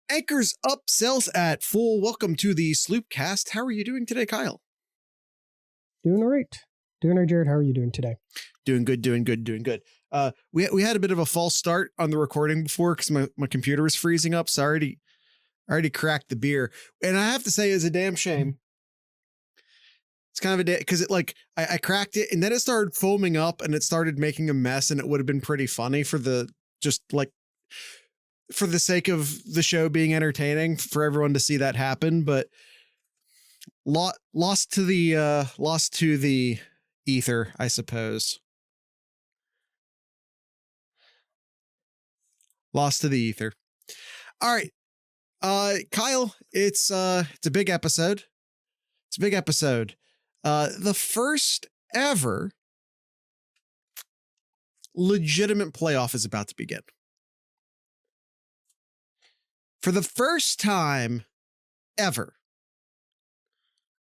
Anchors up, sails at full. Welcome to the Sloopcast. How are you doing today, Kyle? Doing all right. Jared. How are you doing today? Doing good. We had a bit of a false start on the recording before because my computer was freezing up. So I already cracked the beer. And I have to say, it's a damn shame. It's kind of a day because I cracked it and then it started foaming up and it started making a mess, and it would have been pretty funny for the sake of the show being entertaining for everyone to see that happen, but lost to the ether, I suppose. Lost to the ether. All right. Kyle, it's a big episode. The first ever legitimate playoff is about to begin. For the first time ever,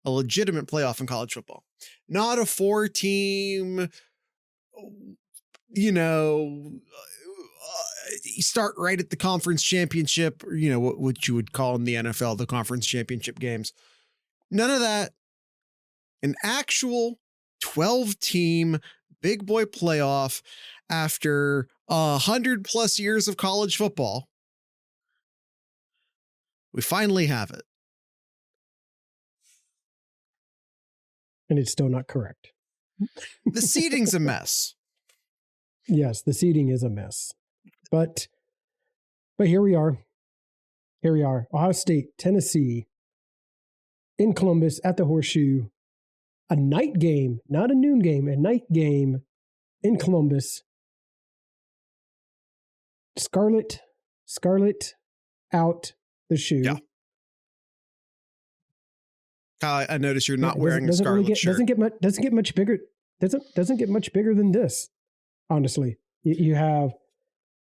a legitimate playoff in college football. Not a 4-team, you start right at the conference championship, or, what you would call in the NFL, the conference championship games. None of that. An actual 12-team big boy playoff after 100+ years of college football. We finally have it. And it's still not correct. The seating's a mess. Yes, the seating is a mess. But here we are. Ohio State, Tennessee, in Columbus at the Horseshoe. A night game, not a noon game, a night game in Columbus. Scarlet out the shoe. Yeah. Kyle, I notice you're not wearing a scarlet shirt. Doesn't get much bigger than this. Honestly, you have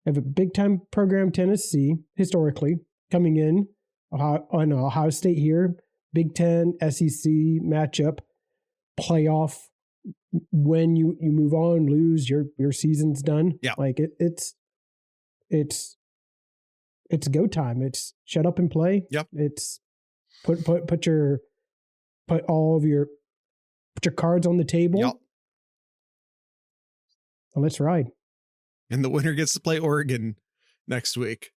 a big time program, Tennessee, historically coming in on Ohio State here, Big Ten, SEC matchup, playoff. When you move on, lose, your season's done. Yeah, it's go time. It's shut up and play. Yep. It's put your cards on the table. Yep. And let's ride. And the winner gets to play Oregon next week.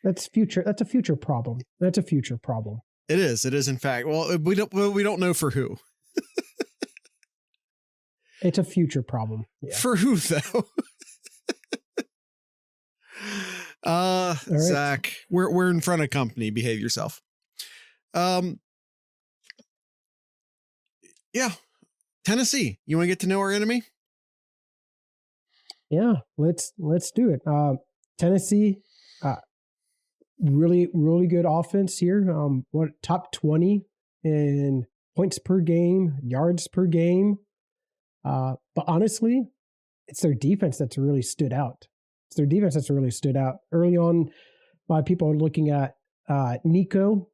That's future. That's a future problem. It is in fact. Well, we don't know for who. It's a future problem. Yeah. For who though? Right. Zach, we're in front of company. Behave yourself. Yeah. Tennessee, you want to get to know our enemy? Yeah, let's do it. Tennessee, really, really good offense here. Top 20 in points per game, yards per game. But honestly, it's their defense that's really stood out. Early on, a lot of people are looking at Nico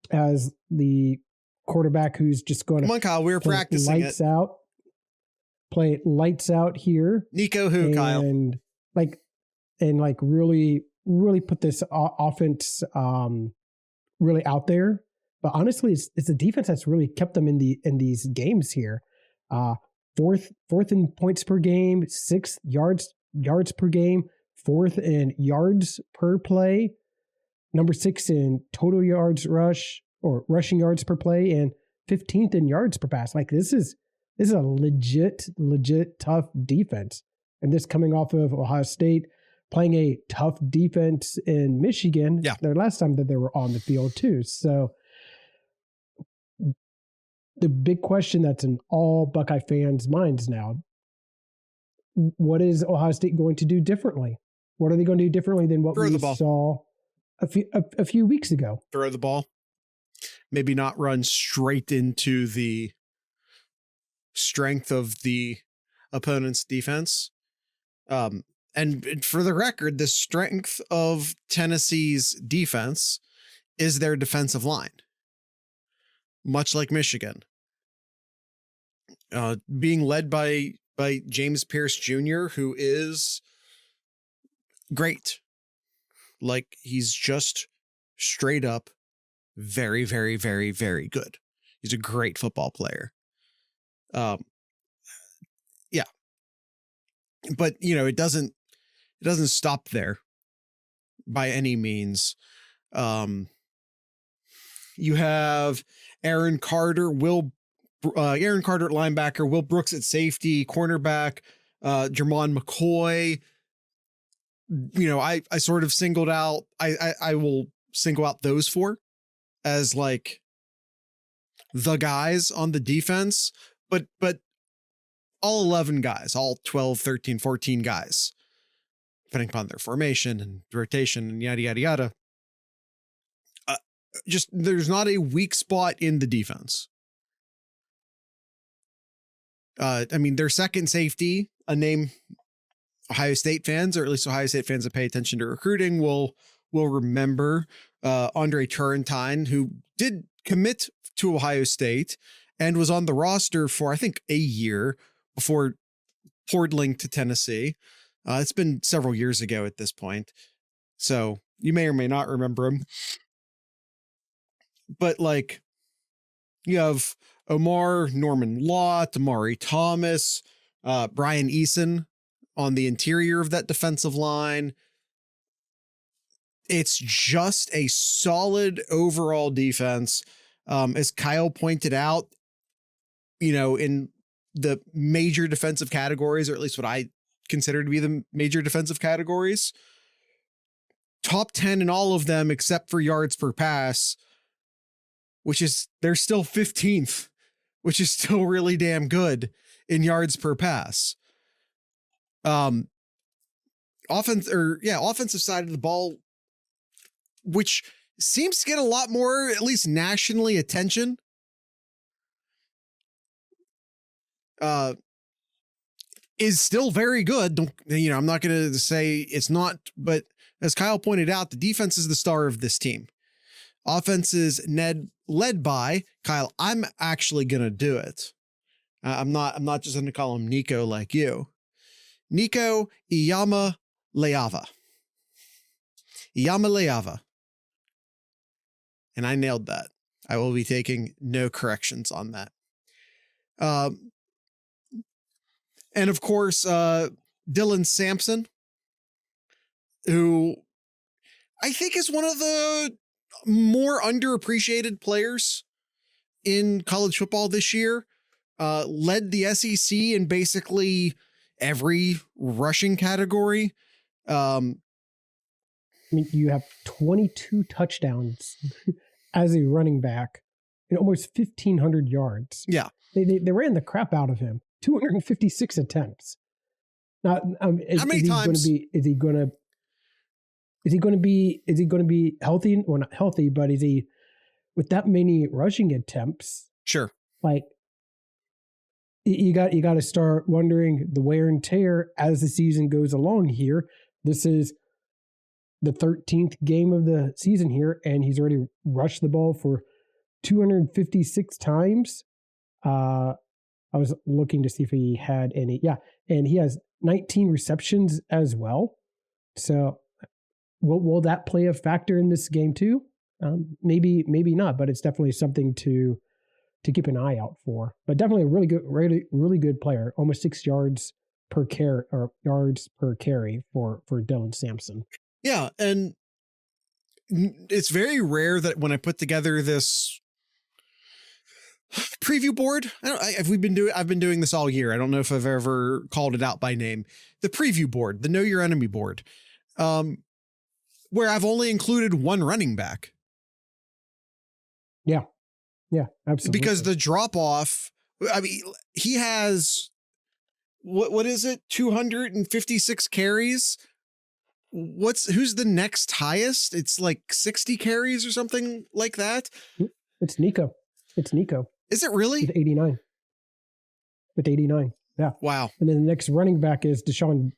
as the quarterback who's just going to. Come on, Kyle. We're practicing lights out. Play lights out here. Nico who, Kyle? And really, really put this offense really out there. But honestly, it's the defense that's really kept them in these games here. Fourth in points per game, 6th yards per game, 4th in yards per play, number 6 in total yards rushing yards per play, and 15th in yards per pass. This is a legit tough defense. And this coming off of Ohio State playing a tough defense in Michigan. Yeah. Their last time that they were on the field too. So the big question that's in all Buckeye fans' minds now, what is Ohio State going to do differently? What are they going to do differently than what we saw a few weeks ago? Throw the ball. Maybe not run straight into the strength of the opponent's defense. And for the record, the strength of Tennessee's defense is their defensive line. Much like Michigan. Being led by James Pierce Jr., who is great. Like, he's just straight up very, very, very, very good. He's a great football player. Yeah. But, it doesn't stop there by any means. You have Aaron Carter at linebacker, Will Brooks at safety, cornerback, Jermon McCoy. I sort of singled out, I will single out those four as like the guys on the defense, but all 11 guys, all 12, 13, 14 guys, depending upon their formation and rotation and yada, yada, yada. Just there's not a weak spot in the defense. Their second safety, a name Ohio State fans, or at least Ohio State fans that pay attention to recruiting, will remember Andre Turrentine, who did commit to Ohio State and was on the roster for, I think, a year before portaling to Tennessee. It's been several years ago at this point, so you may or may not remember him. But like, you have Omar Norman Lott, Amari Thomas, Brian Eason on the interior of that defensive line. It's just a solid overall defense. As Kyle pointed out, in the major defensive categories, or at least what I consider to be the major defensive categories, top 10 in all of them, except for yards per pass, they're still 15th, which is still really damn good in yards per pass. Offensive side of the ball, which seems to get a lot more, at least nationally, attention. Is still very good. I'm not going to say it's not, but as Kyle pointed out, the defense is the star of this team. Offense is led by Kyle. I'm actually going to do it. I'm not just going to call him Nico like you. Nico Iamaleava. And I nailed that. I will be taking no corrections on that. And of course, Dylan Sampson, who I think is one of the more underappreciated players in college football this year, led the SEC in basically every rushing category. You have 22 touchdowns as a running back and almost 1,500 yards. Yeah. They ran the crap out of him. 256 attempts. Now, how many times? Is he going to be healthy? Well, not healthy, but is he with that many rushing attempts? Sure. Like, you got to start wondering the wear and tear as the season goes along here. This is the 13th game of the season here, and he's already rushed the ball for 256 times. I was looking to see if he had any. Yeah, and he has 19 receptions as well. So will that play a factor in this game too? Maybe not, but it's definitely something to keep an eye out for. But definitely a really good player. Almost 6 yards per carry for Dylan Sampson. Yeah, and it's very rare that when I put together this preview board, I've been doing this all year. I don't know if I've ever called it out by name. The preview board, the Know Your Enemy board, where I've only included one running back. Yeah, absolutely. Because the drop off, he has what is it? 256 carries. Who's the next highest? It's like 60 carries or something like that. It's Nico. Is it really? With 89. Yeah. Wow. And then the next running back is Deshaun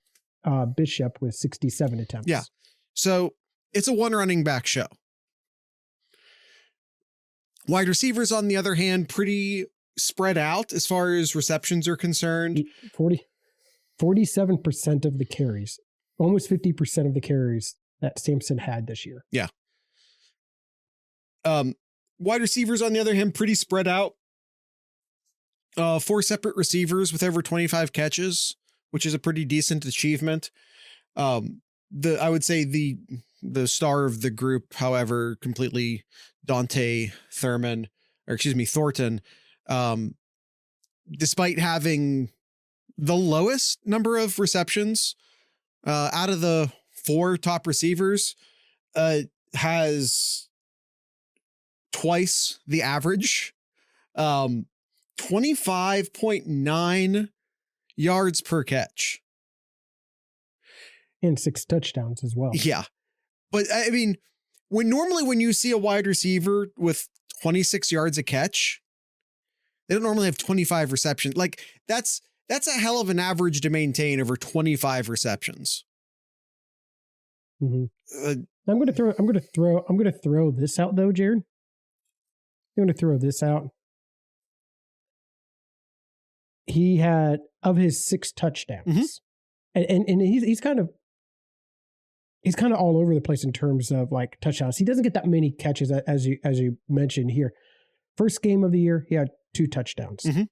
Bishop with 67 attempts. Yeah. So it's a one running back show. Wide receivers, on the other hand, pretty spread out as far as receptions are concerned. 47% of the carries. almost 50% of the carries that Sampson had this year. Yeah. Wide receivers, on the other hand, pretty spread out. 4 separate receivers with over 25 catches, which is a pretty decent achievement. I would say the star of the group, however, completely Thornton, despite having the lowest number of receptions out of the 4 top receivers, has twice the average, 25.9 yards per catch. And 6 touchdowns as well. Yeah. But I mean, when you see a wide receiver with 26 yards a catch, they don't normally have 25 receptions. Like that's a hell of an average to maintain over 25 receptions. Mm-hmm. I'm going to throw this out though, Jared. I'm going to throw this out. He had, of his 6 touchdowns, and he's kind of all over the place in terms of like touchdowns. He doesn't get that many catches as you mentioned here. First game of the year, he had 2 touchdowns. Mm-hmm.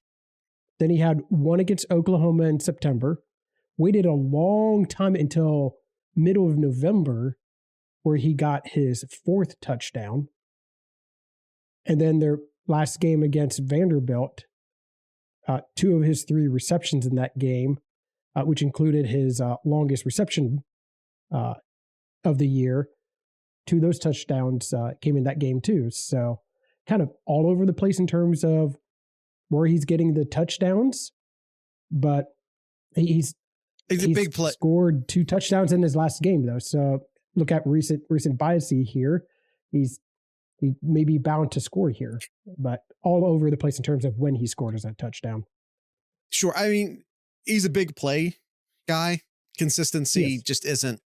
Then he had 1 against Oklahoma in September. Waited a long time until middle of November where he got his 4th touchdown. And then their last game against Vanderbilt, 2 of his 3 receptions in that game, which included his longest reception of the year. 2 of those touchdowns came in that game too. So kind of all over the place in terms of where he's getting the touchdowns, but he's a big play. Scored 2 touchdowns in his last game though. So look at recent bias here. He may be bound to score here, but all over the place in terms of when he scored as a touchdown. Sure. I mean, he's a big play guy. Consistency just isn't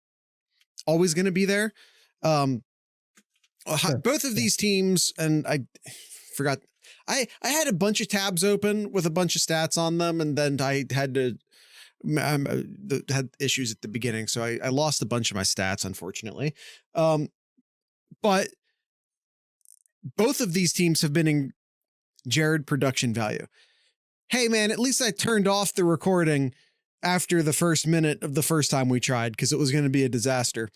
always going to be there. Sure. Both of these teams, and I forgot, I had a bunch of tabs open with a bunch of stats on them, and then I had issues at the beginning, so I lost a bunch of my stats, unfortunately. But both of these teams have been in Jared production value. Hey man, at least I turned off the recording after the first minute of the first time we tried, because it was going to be a disaster.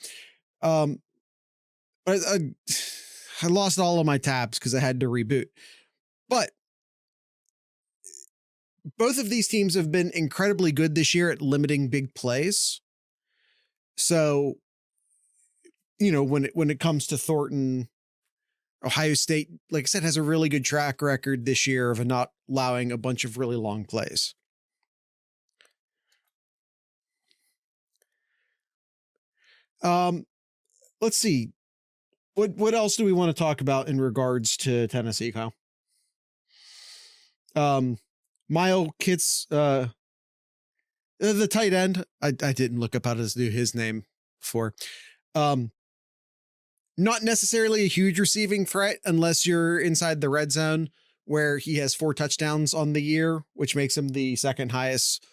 I lost all of my tabs because I had to reboot. But both of these teams have been incredibly good this year at limiting big plays. So, when it comes to Thornton, Ohio State, like I said, has a really good track record this year of not allowing a bunch of really long plays. Let's see. What else do we want to talk about in regards to Tennessee, Kyle? Mile Kitts, the tight end. I didn't look up how to do his name before. Not necessarily a huge receiving threat unless you're inside the red zone, where he has 4 touchdowns on the year, which makes him the second highest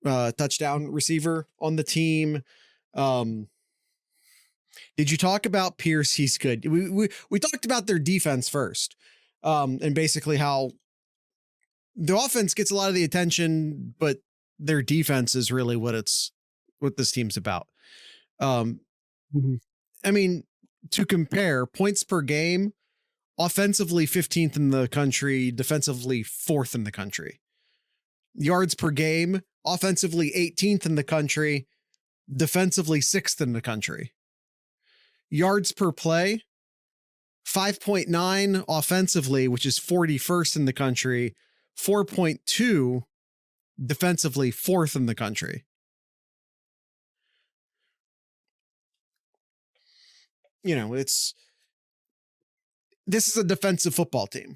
touchdown receiver on the team. Did you talk about Pierce? He's good. We talked about their defense first, and basically how the offense gets a lot of the attention, but their defense is really what this team's about. I mean, to compare points per game, offensively 15th in the country, defensively 4th in the country. Yards per game, offensively 18th in the country, defensively 6th in the country. Yards per play, 5.9 offensively, which is 41st in the country, 4.2 defensively, 4th in the country. This is a defensive football team.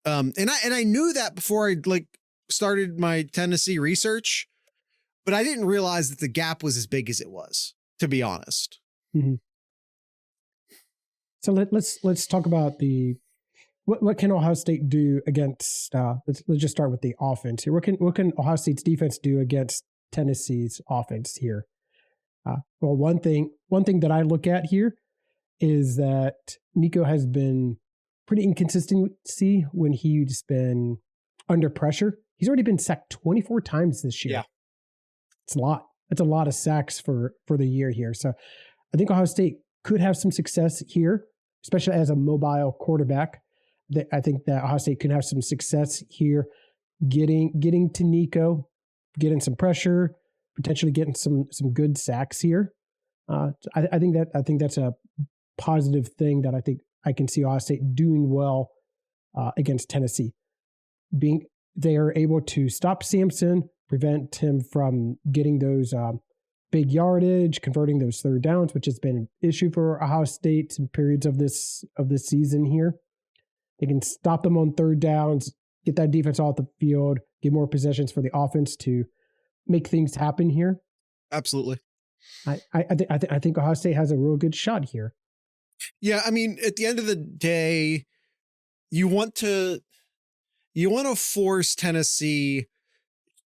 And I knew that before I started my Tennessee research, but I didn't realize that the gap was as big as it was, to be honest. Mm-hmm. So let's talk about what can Ohio State do against let's just start with the offense here. What can Ohio State's defense do against Tennessee's offense here? Well, one thing that I look at here is that Nico has been pretty inconsistency when he's been under pressure. He's already been sacked 24 times this year. Yeah. It's a lot. That's a lot of sacks for the year here. So I think Ohio State could have some success here, especially as a mobile quarterback. I think that Ohio State could have some success here, getting to Nico, getting some pressure, potentially getting some good sacks here. I think that's a positive thing that I think I can see Ohio State doing well against Tennessee. They are able to stop Sampson, prevent him from getting those big yardage, converting those third downs, which has been an issue for Ohio State in periods of this season here. They can stop them on third downs, get that defense off the field, get more possessions for the offense to make things happen here. Absolutely. I think Ohio State has a real good shot here. Yeah, I mean, at the end of the day, you want to force Tennessee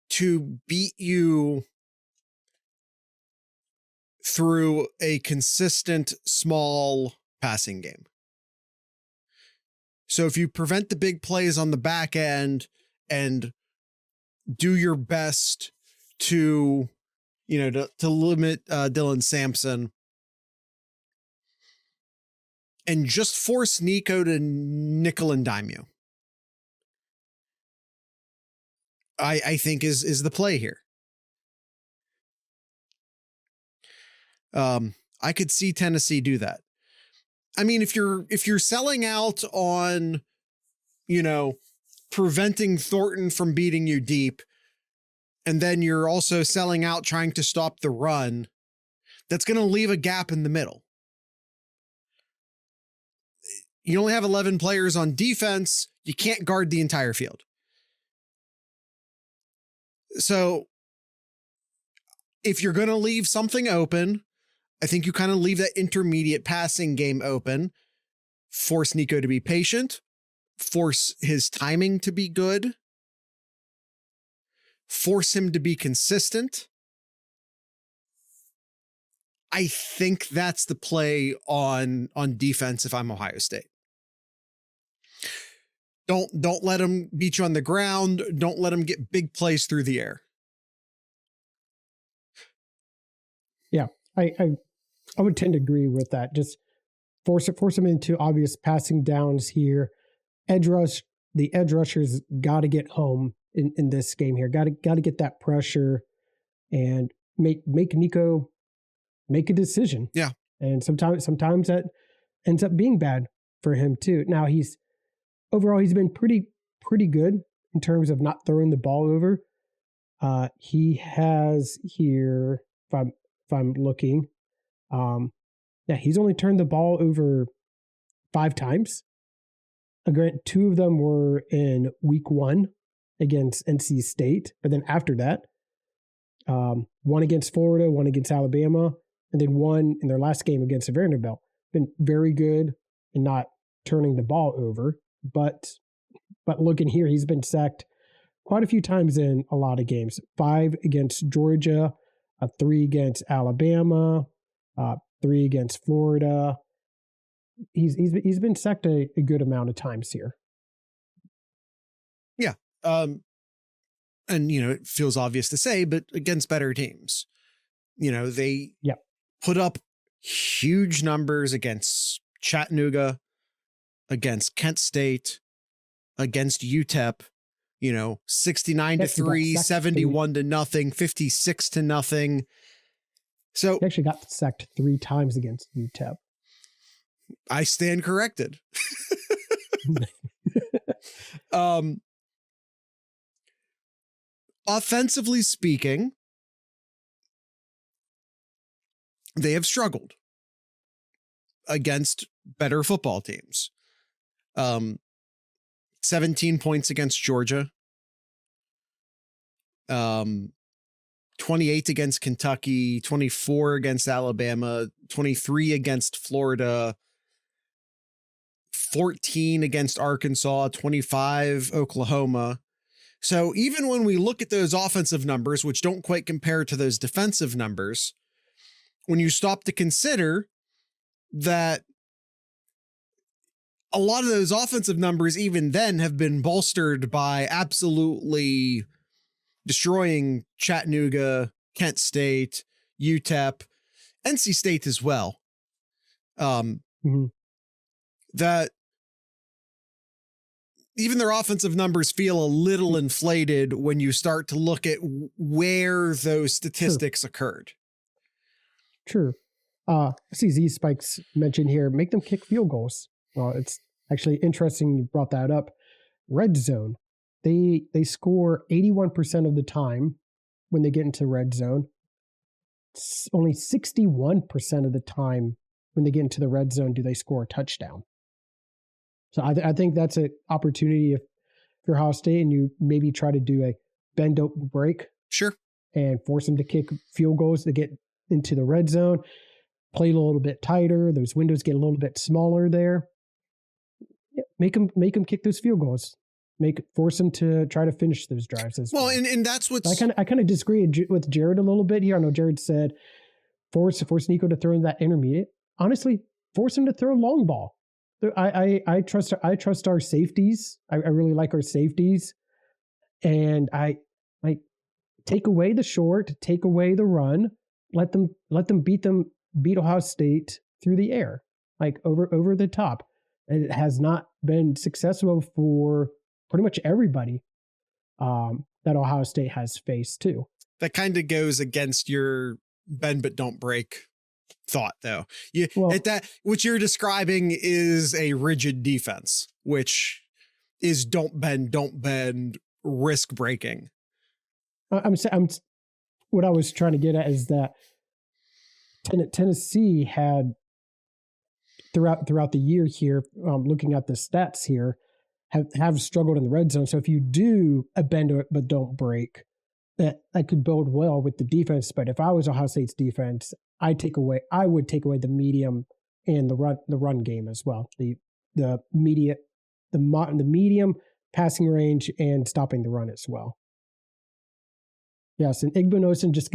to beat you through a consistent small passing game. So if you prevent the big plays on the back end and do your best to limit Dylan Sampson and just force Nico to nickel and dime you, I think is the play here. I could see Tennessee do that. I mean, if you're selling out on, preventing Thornton from beating you deep, and then you're also selling out trying to stop the run, that's going to leave a gap in the middle. You only have 11 players on defense. You can't guard the entire field. So if you're going to leave something open, I think you kind of leave that intermediate passing game open, force Nico to be patient, force his timing to be good, force him to be consistent. I think that's the play on defense if I'm Ohio State. Don't let him beat you on the ground. Don't let him get big plays through the air. Yeah, I would tend to agree with that. Just force him into obvious passing downs here. The edge rushers got to get home in this game here. Got to get that pressure and make Nico make a decision. Yeah. And sometimes that ends up being bad for him too. Now he's been pretty good in terms of not throwing the ball over. He has here, if I'm looking, he's only turned the ball over 5 times. Granted, 2 of them were in week 1 against NC State, but then after that, 1 against Florida, 1 against Alabama, and then 1 in their last game against Vanderbilt. Been very good in not turning the ball over, but looking here, he's been sacked quite a few times in a lot of games. 5 against Georgia, 3 against Alabama, 3 against Florida. He's been sacked a good amount of times here. Yeah. And it feels obvious to say, but against better teams, they put up huge numbers against Chattanooga, against Kent State, against UTEP, 69-3, 71-0, 56-0. So he actually got sacked 3 times against UTEP. I stand corrected. Offensively speaking, they have struggled against better football teams. 17 points against Georgia. 28 against Kentucky, 24 against Alabama, 23 against Florida, 14 against Arkansas, 25 Oklahoma. So even when we look at those offensive numbers, which don't quite compare to those defensive numbers, when you stop to consider that a lot of those offensive numbers, even then, have been bolstered by absolutely destroying Chattanooga, Kent State, UTEP, NC State as well. That even their offensive numbers feel a little inflated when you start to look at where those statistics occurred. True. I see Z Spikes mentioned here, make them kick field goals. Well, it's actually interesting you brought that up. Red zone. They score 81% of the time when they get into red zone. Only 61% of the time when they get into the red zone do they score a touchdown. So I think that's an opportunity if you're Ohio State and you maybe try to do a bend don't break. Sure. And force them to kick field goals to get into the red zone. Play a little bit tighter. Those windows get a little bit smaller there. Make them kick those field goals. Force them to try to finish those drives as well. And that's what's I kind of disagree with Jared a little bit here. I know Jared said force Nico to throw in that intermediate. Honestly, force him to throw a long ball. I trust our safeties. I really like our safeties, and I like take away the short, take away the run, let them beat Ohio State through the air, like over the top. And it has not been successful for pretty much everybody that Ohio State has faced too. That kind of goes against your bend but don't break thought, though. What you're describing is a rigid defense, which is don't bend, risk breaking. What I was trying to get at is that Tennessee had throughout the year here, looking at the stats here, have struggled in the red zone. So if you do a bend but don't break, that could bode well with the defense. But if I was Ohio State's defense, I would take away the medium and the run game as well. The medium passing range and stopping the run as well. Yes, and Igbinosun just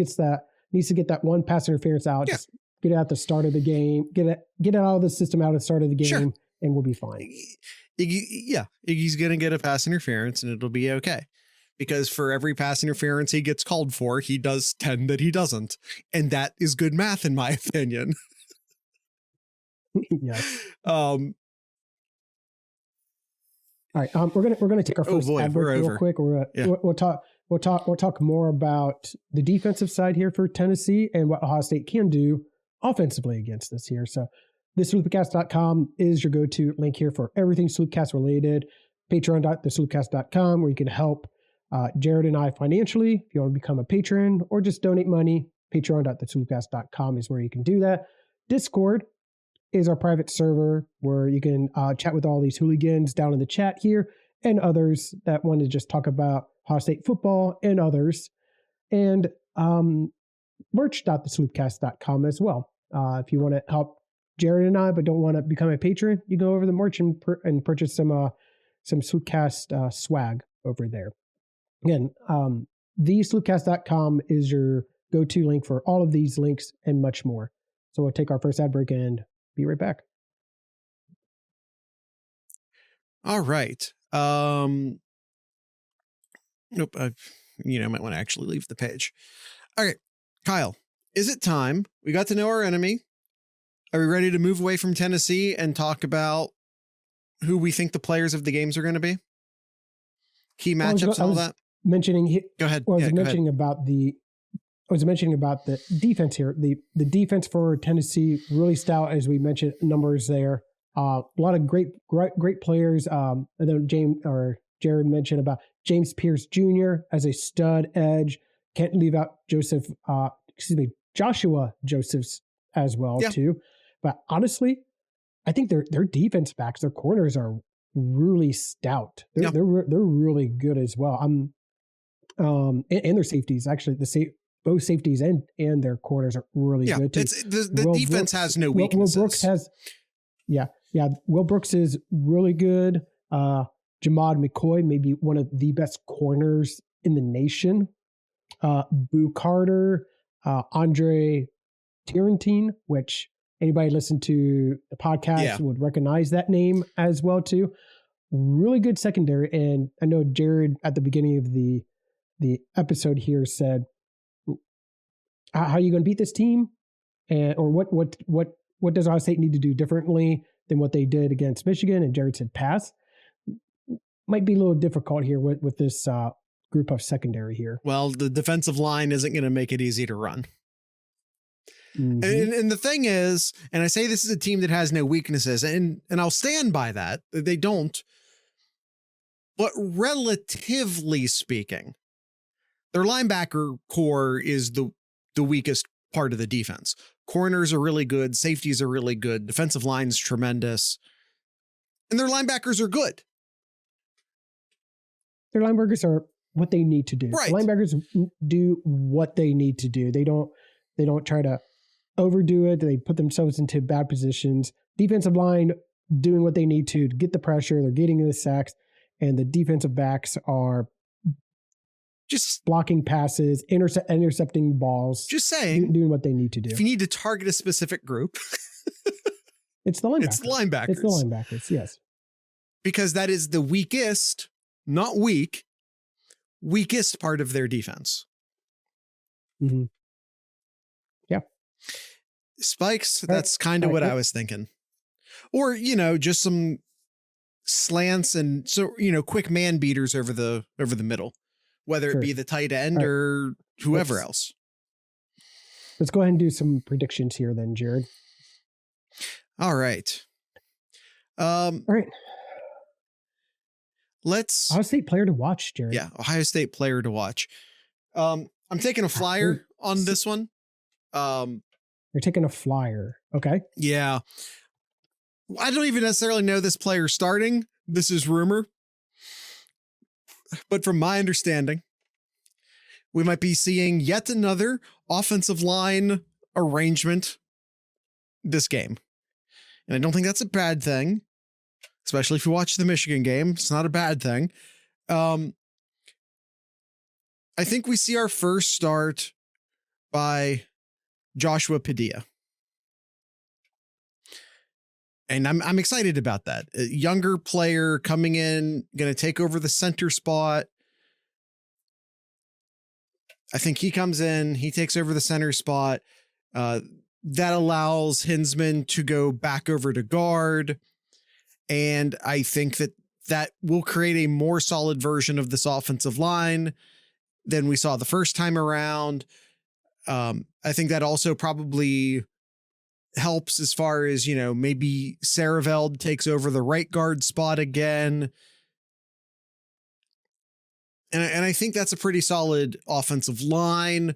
needs to get that one pass interference out. Yeah. Just get it at the start of the game. Get it out of the system out at the start of the game, sure, and we'll be fine. Iggy's going to get a pass interference and it'll be okay. Because for every pass interference he gets called for, he does 10 that he doesn't. And that is good math, in my opinion. Yes. All right. We're gonna take our first ad break real quick. We'll talk more about the defensive side here for Tennessee and what Ohio State can do offensively against us here. So thesloopcast.com is your go-to link here for everything Sloopcast related. Patreon.thesloopcast.com, where you can help Jared and I financially if you want to become a patron or just donate money. Patreon.thesloopcast.com is where you can do that. Discord is our private server where you can chat with all these hooligans down in the chat here and others that want to just talk about Ohio State football and others. And merch.thesloopcast.com as well. If you want to help Jared and I but don't want to become a patron, you go over the merch and purchase some Sloopcast swag over there. Again, thesloopcast.com is your go-to link for all of these links and much more. So we'll take our first ad break and be right back. All right. Nope. I might want to actually leave the page. All right, Kyle, is it time? We got to know our enemy. Are we ready to move away from Tennessee and talk about who we think the players of the games are going to be? Key matchups, all that? Go ahead. I was mentioning about the defense here. The defense for Tennessee really stout, as we mentioned, numbers there. A lot of great players. And then Jared mentioned about James Pierce Jr. as a stud edge. Can't leave out Joshua Josephs as well too. But honestly, I think their defense backs, their corners are really stout. They're really good as well. And their safeties, actually, both safeties and their corners are really good too. The defense has no weaknesses. Will Brooks Will Brooks is really good. Jamad McCoy, maybe one of the best corners in the nation. Boo Carter, Andre Tarantine, which anybody listen to the podcast would recognize that name as well too. Really good secondary. And I know Jared at the beginning of the episode here said, how are you going to beat this team? And or what does Ohio State need to do differently than what they did against Michigan? And Jared said pass. Might be a little difficult here with this group of secondary here. Well, the defensive line isn't going to make it easy to run. Mm-hmm. And the thing is, and I say this is a team that has no weaknesses, and I'll stand by that. They don't. But relatively speaking, their linebacker core is the weakest part of the defense. Corners are really good. Safeties are really good. Defensive line's tremendous. And their linebackers are good. Their linebackers are what they need to do. Right. The linebackers do what they need to do. They don't try to overdo it. They put themselves into bad positions. Defensive line doing what they need to get the pressure. They're getting the sacks, and the defensive backs are just blocking passes, intercepting balls. Just saying, doing what they need to do. If you need to target a specific group, it's the linebackers. It's the linebackers. It's the linebackers. Yes, because that is the weakest, not weak, weakest part of their defense. Mm-hmm. Yeah. Spikes, that's kind of what I was thinking. Or, just some slants and quick man beaters over the middle, whether it be the tight end or whoever else. Let's go ahead and do some predictions here then, Jared. All right. All right. Ohio State player to watch, Jared. Yeah, Ohio State player to watch. I'm taking a flyer on this one. You're taking a flyer. Okay. Yeah. I don't even necessarily know this player starting. This is rumor. But from my understanding, we might be seeing yet another offensive line arrangement this game. And I don't think that's a bad thing, especially if you watch the Michigan game. It's not a bad thing. I think we see our first start by Joshua Padilla. And I'm excited about that. A younger player coming in, going to take over the center spot. I think he comes in, he takes over the center spot. That allows Hinsman to go back over to guard. And I think that will create a more solid version of this offensive line than we saw the first time around. I think that also probably helps as far as, maybe Saraveld takes over the right guard spot again. And I think that's a pretty solid offensive line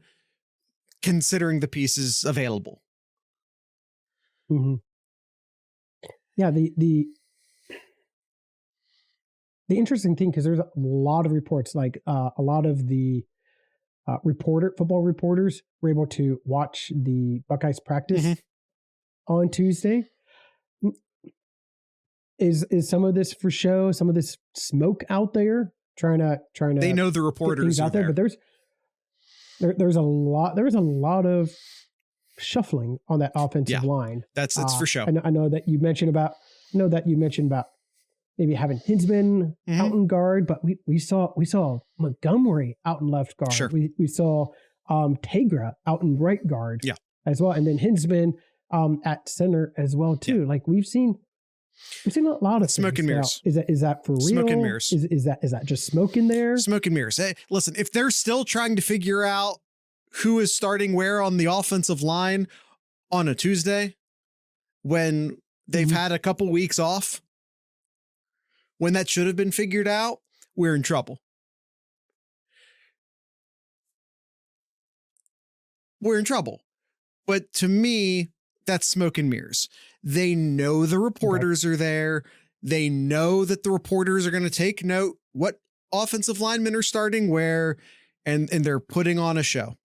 considering the pieces available. Mm-hmm. Yeah. The interesting thing, because there's a lot of reports, like a lot of the football reporters were able to watch the Buckeyes practice on Tuesday. Is some of this for show? Some of this smoke out there trying to. They know the reporters out there, but there's a lot of shuffling on that offensive line. That's for show. I know that you mentioned about maybe having Hinsman out in guard, but we saw Montgomery out in left guard. Sure. We saw Tegra out in right guard as well, and then Hinsman at center as well too. Yeah. Like we've seen a lot of smoke and mirrors. Now, is that for real? Smoke and mirrors. Is that just smoke in there? Smoke and mirrors. Hey, listen, if they're still trying to figure out who is starting where on the offensive line on a Tuesday, when they've had a couple weeks off, when that should have been figured out, we're in trouble. We're in trouble. But to me, that's smoke and mirrors. They know the reporters are there. They know that the reporters are going to take note what offensive linemen are starting where, and they're putting on a show.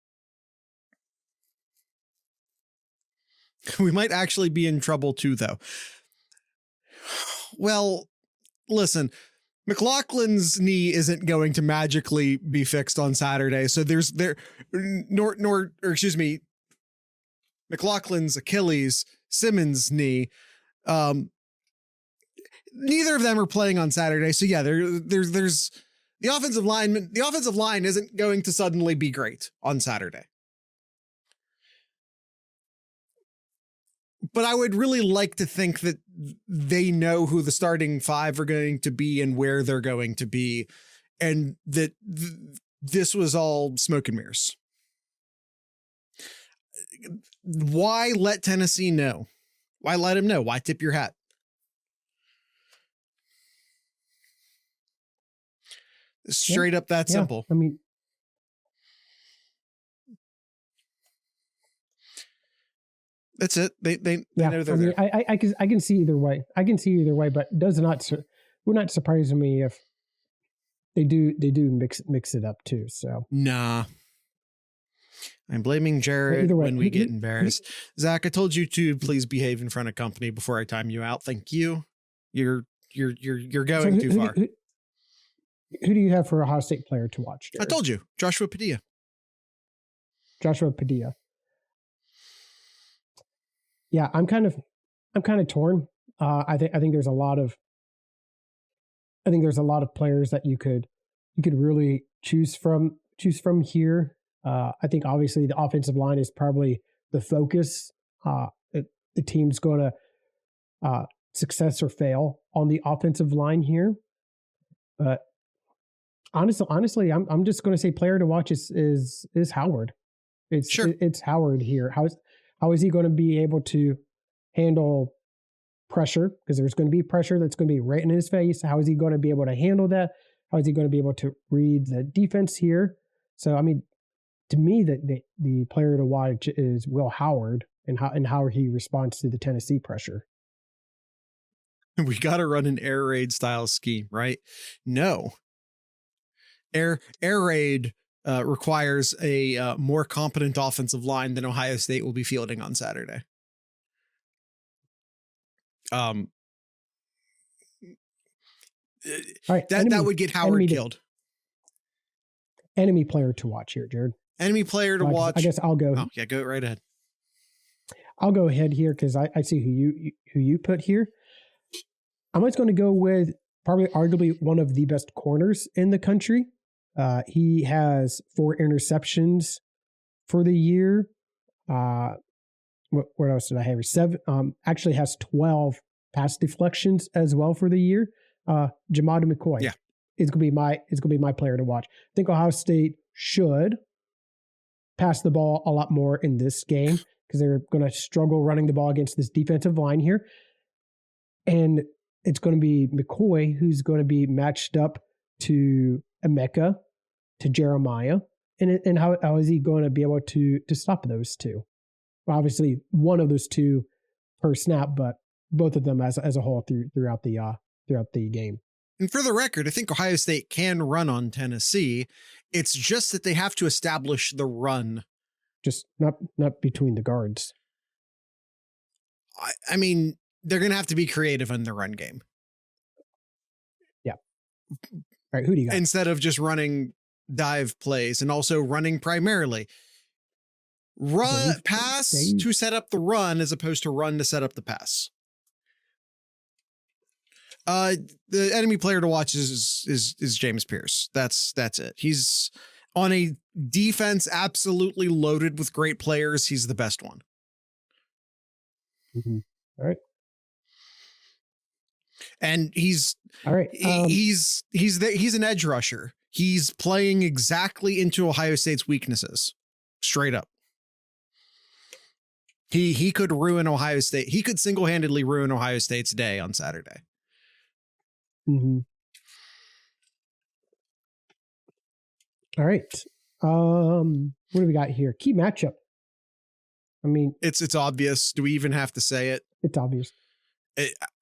We might actually be in trouble too, though. Well, listen, McLaughlin's knee isn't going to magically be fixed on Saturday. So McLaughlin's Achilles, Simmons' knee. Neither of them are playing on Saturday. So yeah, there's the offensive line. The offensive line isn't going to suddenly be great on Saturday. But I would really like to think that they know who the starting five are going to be and where they're going to be, and that this was all smoke and mirrors. Why let Tennessee know? Why let him know? Why tip your hat? Straight up that simple. I mean, that's it. They know they're there. I can see either way. But would not surprise me if they do mix it up too. So nah. I'm blaming Jared when we get embarrassed. Zach, I told you to please behave in front of company before I time you out. Thank you. You're going too far. Who do you have for Ohio State player to watch, Jared? I told you, Joshua Padilla. Yeah, I'm kind of torn. I think there's a lot of players that you could really choose from here. I think obviously the offensive line is probably the focus. The team's going to success or fail on the offensive line here. But honestly, I'm just going to say player to watch is Howard. It's Howard here. How is he going to be able to handle pressure? Because there's going to be pressure that's going to be right in his face. How is he going to be able to handle that? How is he going to be able to read the defense here? So, I mean, to me, the player to watch is Will Howard and how he responds to the Tennessee pressure. We got to run an air raid style scheme, right? No. Air raid requires a more competent offensive line than Ohio State will be fielding on Saturday. All right, that would get Howard killed. Enemy player to watch here, Jared. Enemy player to watch. I guess I'll go. Oh yeah, go right ahead. I'll go ahead here because I see who you put here. I'm just going to go with probably arguably one of the best corners in the country. He has 4 interceptions for the year. What else did I have? 7. Actually has 12 pass deflections as well for the year. Jamada McCoy. Yeah. Is going to be my player to watch. I think Ohio State should pass the ball a lot more in this game because they're going to struggle running the ball against this defensive line here. And it's going to be McCoy who's going to be matched up to Emeka, to Jeremiah. And how is he going to be able to stop those two? Well, obviously, one of those two per snap, but both of them as a whole throughout the game. And for the record, I think Ohio State can run on Tennessee. It's just that they have to establish the run. Just not between the guards. I mean, they're going to have to be creative in the run game. Yeah. All right, who do you got? Instead of just running dive plays and also running primarily. Pass to set up the run as opposed to run to set up the pass. The enemy player to watch is James Pierce. That's it. He's on a defense absolutely loaded with great players. He's the best one. Mm-hmm. All right. And he's all right. He's an edge rusher. He's playing exactly into Ohio State's weaknesses. Straight up. He could ruin Ohio State. He could single-handedly ruin Ohio State's day on Saturday. Mm-hmm. All right. What do we got here? Key matchup. I mean, it's obvious. Do we even have to say it? It's obvious.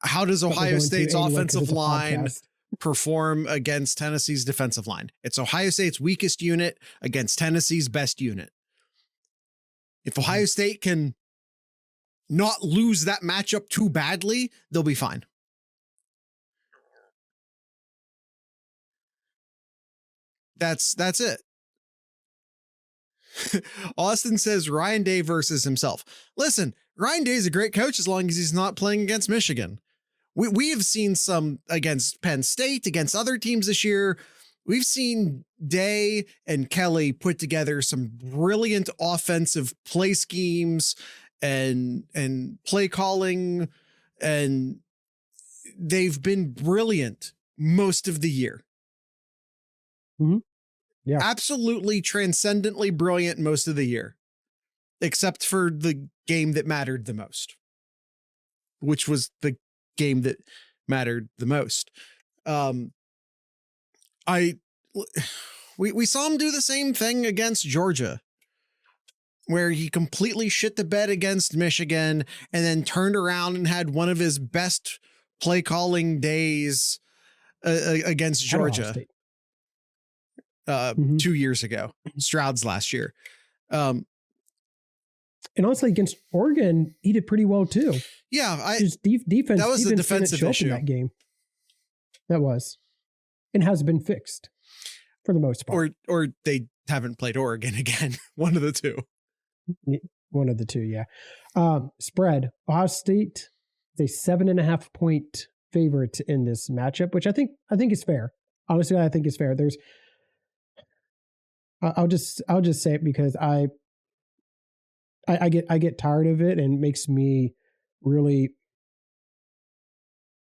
How does Ohio State's offensive line perform against Tennessee's defensive line? It's Ohio State's weakest unit against Tennessee's best unit. If Ohio State can not lose that matchup too badly, they'll be fine. That's it. Austin says Ryan Day versus himself. Listen, Ryan Day is a great coach as long as he's not playing against Michigan. We have seen some against Penn State, against other teams this year. We've seen Day and Kelly put together some brilliant offensive play schemes and play calling, and they've been brilliant most of the year. Mm-hmm. Yeah. Absolutely transcendently brilliant most of the year, except for the game that mattered the most, which was the game that mattered the most. We saw him do the same thing against Georgia, where he completely shit the bed against Michigan and then turned around and had one of his best play calling days against Georgia 2 years ago. Stroud's last year. And honestly, against Oregon, he did pretty well too. Yeah, just defense. That was a defensive issue in that game. That was, and has been fixed for the most part. Or they haven't played Oregon again. One of the two. One of the two, yeah. Spread. Ohio State is a 7.5 point favorite in this matchup, which I think is fair. Honestly, I think it's fair. I'll just say it because I get tired of it, and it makes me really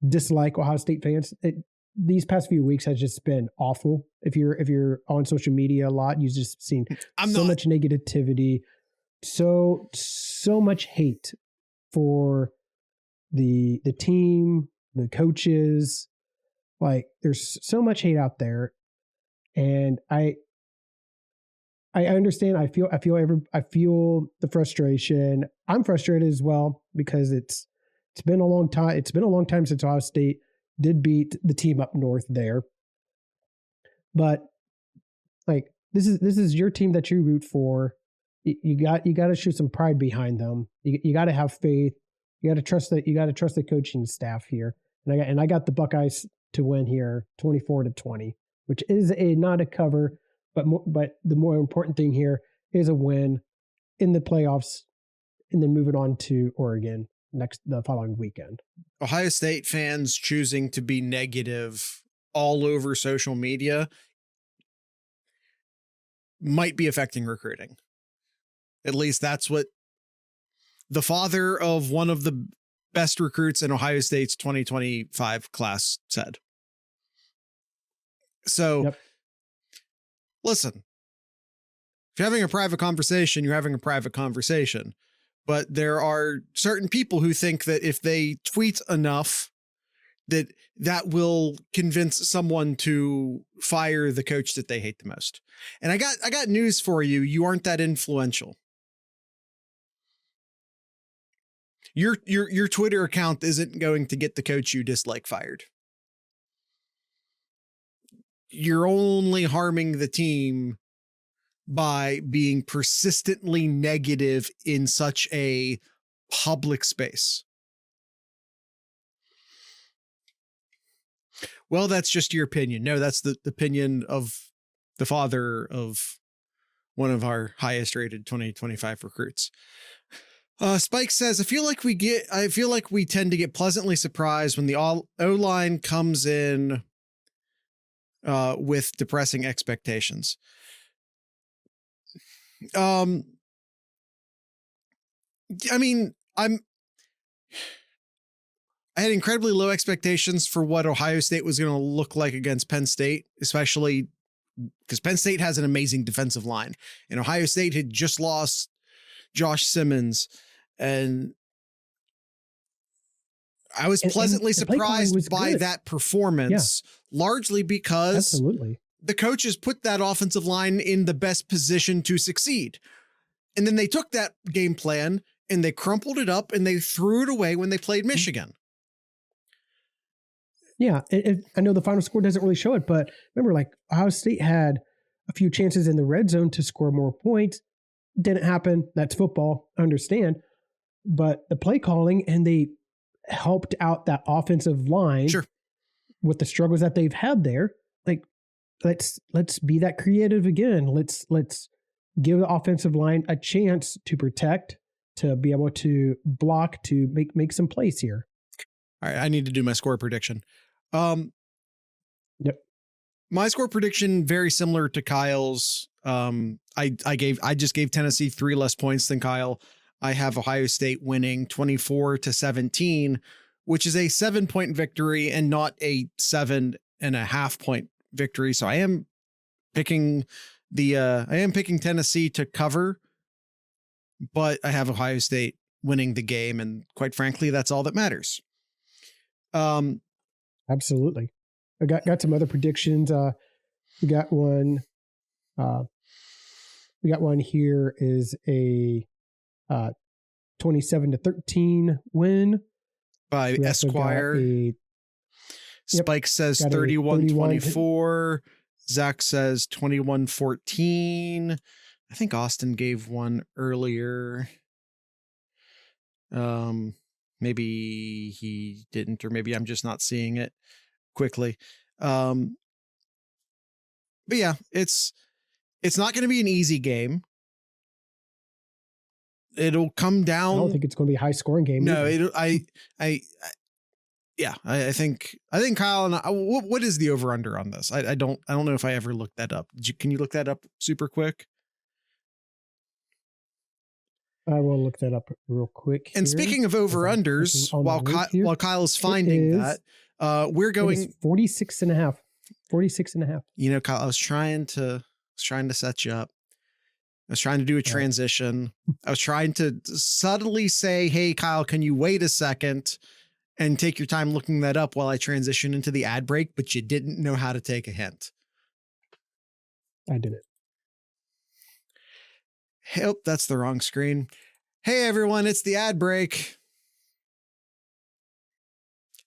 dislike Ohio State fans. These past few weeks has just been awful. If you're on social media a lot, you've just seen much negativity, so much hate for the team, the coaches. Like, there's so much hate out there, and I understand. I feel the frustration. I'm frustrated as well because it's been a long time. It's been a long time since Ohio State did beat the team up north there. But like, this is your team that you root for. You got to show some pride behind them. You got to have faith. You got to trust that. You got to trust the coaching staff here. And I got the Buckeyes to win here, 24-20, which is not a cover. But the more important thing here is a win in the playoffs, and then moving on to Oregon the following weekend. Ohio State fans choosing to be negative all over social media might be affecting recruiting. At least that's what the father of one of the best recruits in Ohio State's 2025 class said. So, yep. Listen, if you're having a private conversation, you're having a private conversation. But there are certain people who think that if they tweet enough, that will convince someone to fire the coach that they hate the most. And I got news for you. You aren't that influential. Your Twitter account isn't going to get the coach you dislike fired. You're only harming the team by being persistently negative in such a public space. Well, that's just your opinion. No, that's the opinion of the father of one of our highest rated 2025 recruits. Spike says, I feel like we tend to get pleasantly surprised when the O-line comes in with depressing expectations. I mean, I had incredibly low expectations for what Ohio State was going to look like against Penn State, especially because Penn State has an amazing defensive line, and Ohio State had just lost Josh Simmons, and I was pleasantly surprised by that performance, largely because the coaches put that offensive line in the best position to succeed. And then they took that game plan and they crumpled it up and they threw it away when they played Michigan. Yeah. I know the final score doesn't really show it, but remember, like, Ohio State had a few chances in the red zone to score more points. Didn't happen. That's football. I understand. But the play calling, and they helped out that offensive line with the struggles that they've had there. Like, let's be that creative again. Let's give the offensive line a chance to protect, to be able to block, to make some plays here. All right, I need to do my score prediction. Yep. My score prediction very similar to Kyle's. I just gave Tennessee 3 less points than Kyle. I have Ohio State winning 24-17, which is a 7-point victory and not a 7.5-point victory. So I am picking Tennessee to cover, but I have Ohio State winning the game, and quite frankly, that's all that matters. Absolutely. I got some other predictions. We got one here is a 27-13 win by Esquire. Spike says 31-24. Zach says 21-14. I think Austin gave one earlier. Maybe he didn't, or maybe I'm just not seeing it quickly. But yeah, it's not going to be an easy game. It'll come down. I don't think it's going to be a high scoring game. No, I think Kyle and I, what is the over under on this? I don't know if I ever looked that up. Can you look that up super quick? I will look that up real quick. And speaking of over unders, while Kyle is finding that, we're going 46.5. 46.5. You know, Kyle, I was trying to set you up. I was trying to do a transition. I was trying to subtly say, hey, Kyle, can you wait a second and take your time looking that up while I transition into the ad break? But you didn't know how to take a hint. I did it. Oh, that's the wrong screen. Hey, everyone, it's the ad break.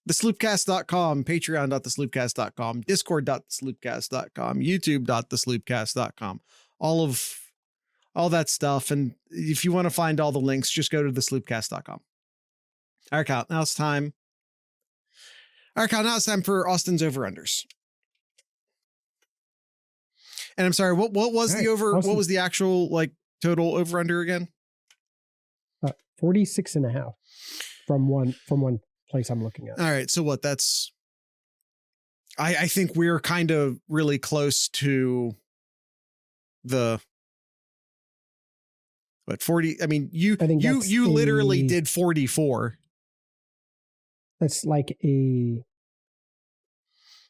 thesloopcast.com, patreon.thesloopcast.com, discord.thesloopcast.com, youtube.thesloopcast.com, all that stuff. And if you want to find all the links, just go to thesloopcast.com. All right, Kyle, now it's time. All right, Kyle, now it's time for Austin's over-unders. And I'm sorry, what was the over? Austin. What was the actual total over-under again? 46.5 from one place I'm looking at. All right, so what? That's I think we're kind of really close to the 40. I mean, you literally did 44. That's like a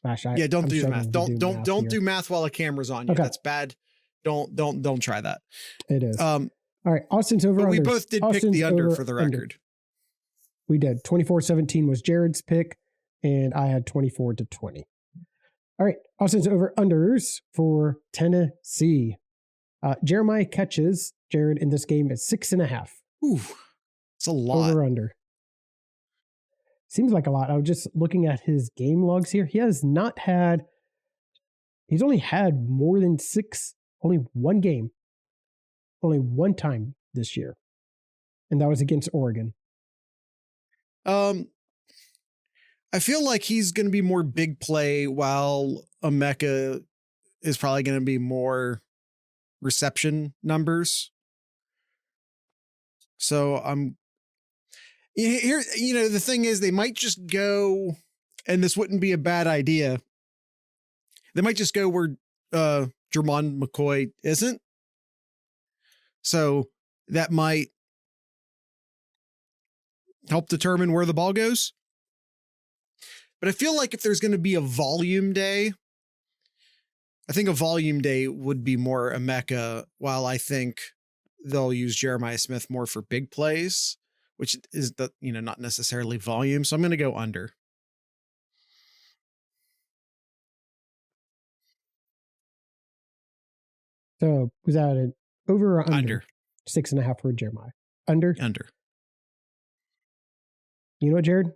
gosh. Don't do the math. Don't do math while a camera's on you. Okay. That's bad. Don't try that. It is. All right, Austin's over. We both did pick the under for the record. Under. We did. 24-17 was Jared's pick, and I had 24-20. All right, Austin's over unders for Tennessee. Jeremiah catches Jared in this game at 6.5. Ooh, it's a lot. Over under. Seems like a lot. I was just looking at his game logs here. He's only had more than 6, only one game, only one time this year. And that was against Oregon. I feel like he's going to be more big play, while Emeka is probably going to be more reception numbers. So here, the thing is, they might just go, and this wouldn't be a bad idea. They might just go where Jermon McCoy isn't. So that might help determine where the ball goes. But I feel like if there's going to be a volume day, I think a volume day would be more Emeka, while I think they'll use Jeremiah Smith more for big plays, which is not necessarily volume. So I'm going to go under. So was that an over or under? Under. 6.5 for Jeremiah. Under? Under. You know what, Jared?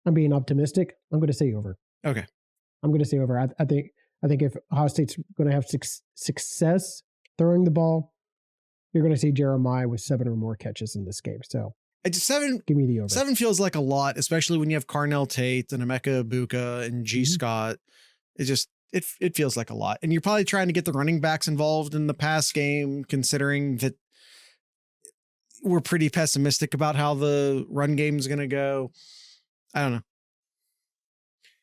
I'm being optimistic. I'm going to say over. Okay. I'm going to say over. I think if Ohio State's going to have success throwing the ball, you're going to see Jeremiah with 7 or more catches in this game. So it's 7. Give me the over. 7 feels like a lot, especially when you have Carnell Tate and Emeka Ibuka and G. Scott. It just it feels like a lot. And you're probably trying to get the running backs involved in the pass game, considering that we're pretty pessimistic about how the run game is going to go. I don't know.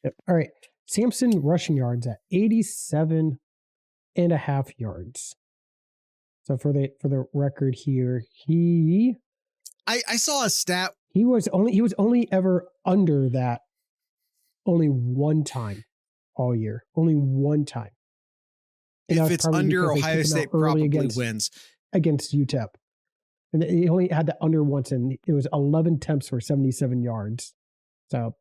Yep. All right. Sampson rushing yards at 87.5 yards. So for the record here, I saw a stat. He was only ever under that only one time all year. Only one time. And if it's under, Ohio State probably wins against UTEP. And he only had that under once, and it was 11 attempts for 77 yards. So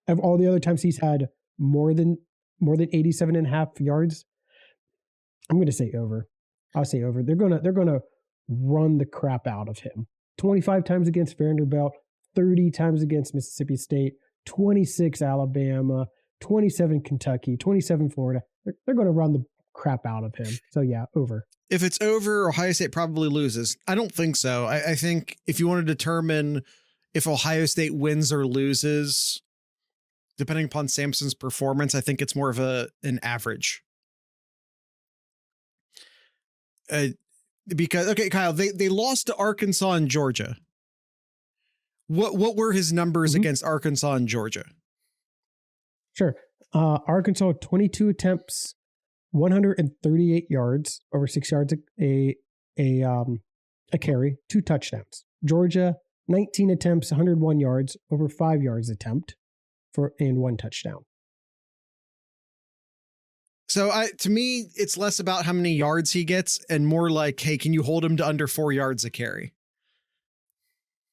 of all the other times he's had more than 87.5 yards, I'm going to say over. I'll say over. They're gonna run the crap out of him. 25 times against Vanderbilt, 30 times against Mississippi State, 26 Alabama, 27 Kentucky, 27 Florida. They're going to run the crap out of him. So yeah, over. If it's over, Ohio State probably loses. I don't think so. I think if you want to determine if Ohio State wins or loses, depending upon Sampson's performance, I think it's more of an average. Because, okay, Kyle, they lost to Arkansas and Georgia. What were his numbers against Arkansas and Georgia? Sure. Arkansas, 22 attempts, 138 yards, over 6 yards a carry, 2 touchdowns. Georgia, 19 attempts, 101 yards, over 5 yards attempt and 1 touchdown. So to me, it's less about how many yards he gets and more like, hey, can you hold him to under 4 yards a carry?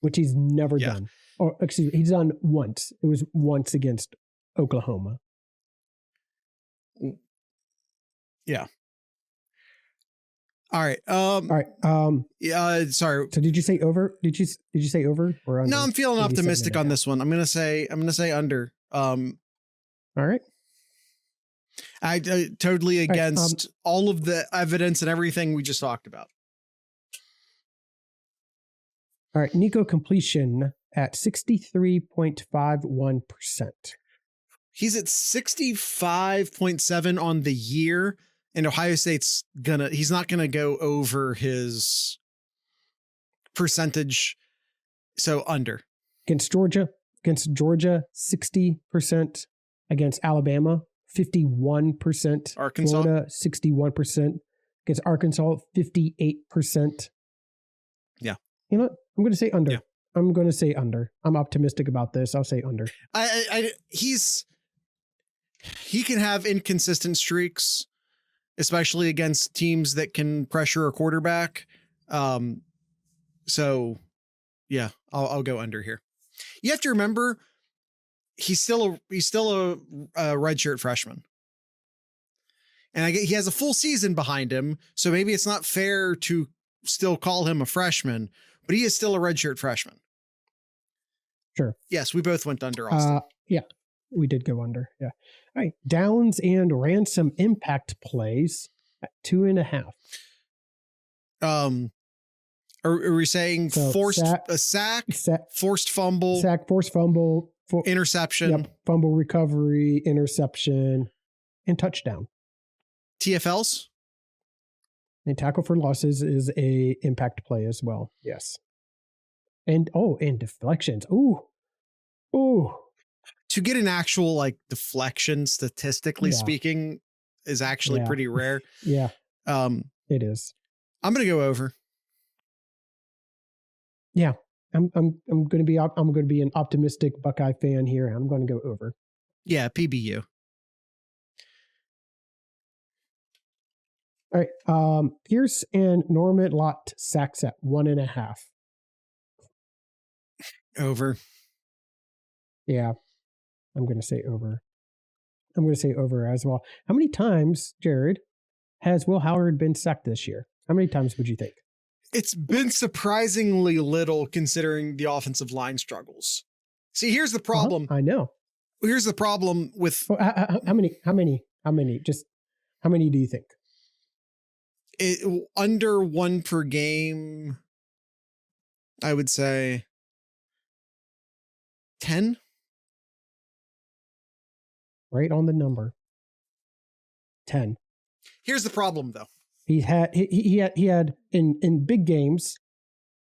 Which he's never done. Or excuse me, he's done once. It was once against Oklahoma. Yeah. All right. Sorry. So did you say over? Did you say over or under? No, I'm feeling optimistic on this one. I'm gonna say under. All right. I totally against all of the evidence and everything we just talked about. All right, Nico completion at 63.51%. He's at 65.7 on the year, and Ohio State's he's not gonna go over his percentage, so under. Against Georgia, 60%. Against Alabama, 51%. Arkansas, Florida, 61%. Against Arkansas, 58%. Yeah. You know what? I'm going to say under. Yeah. I'm going to say under. I'm optimistic about this. I'll say under. He can have inconsistent streaks, especially against teams that can pressure a quarterback. So yeah, I'll go under here. You have to remember, he's still a redshirt freshman, and he has a full season behind him. So maybe it's not fair to still call him a freshman, but he is still a redshirt freshman. Sure. Yes, we both went under, Austin. Yeah, we did go under. Yeah. All right. Downs and ransom impact plays at 2.5. Are we saying forced sack, forced fumble, interception, fumble recovery, interception, and touchdown? TFLs? And tackle for losses is a impact play as well. Yes. And deflections. Ooh. To get an actual deflection, statistically speaking, is actually pretty rare. Yeah. It is. I'm gonna go over. Yeah. I'm gonna be an optimistic Buckeye fan here. I'm gonna go over. Yeah, PBU. All right. Pierce and Norman Lott sacks at 1.5. Over. Yeah. I'm going to say over. I'm going to say over as well. How many times, Jared, has Will Howard been sacked this year? How many times would you think? It's been surprisingly little considering the offensive line struggles. See, here's the problem. I know. Here's the problem with how many? Just how many do you think? Under 1 per game, I would say 10. Right on the number. 10. Here's the problem, though. He had in big games,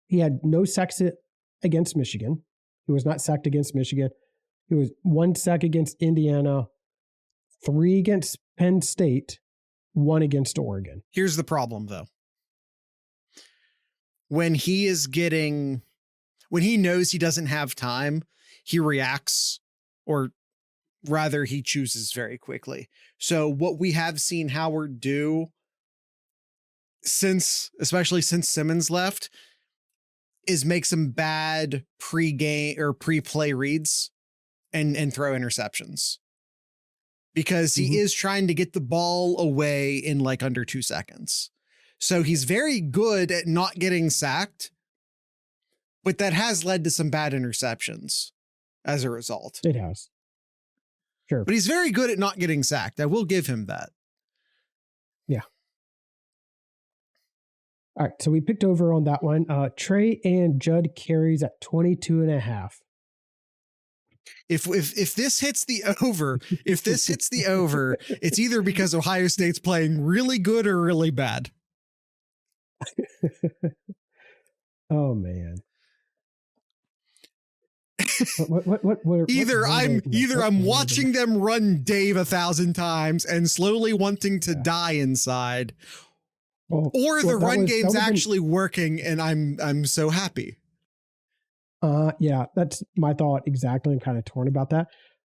he had no sacks against Michigan. He was not sacked against Michigan. He was 1 sack against Indiana, 3 against Penn State, 1 against Oregon. Here's the problem, though. When he knows he doesn't have time, he reacts, or rather he chooses very quickly. So what we have seen Howard do especially since Simmons left, is make some bad pre-game or pre-play reads and throw interceptions. Because he is trying to get the ball away in like under 2 seconds. So he's very good at not getting sacked, but that has led to some bad interceptions as a result. It has. Sure. But he's very good at not getting sacked. I will give him that. Yeah. All right. So we picked over on that one. Trey and Judd carries at 22.5. If this hits the over, it's either because Ohio State's playing really good or really bad. Oh man. Either I'm watching them run Dave 1,000 times and slowly wanting to die inside, or the run game's actually working and I'm so happy. Yeah, that's my thought exactly. I'm kind of torn about that.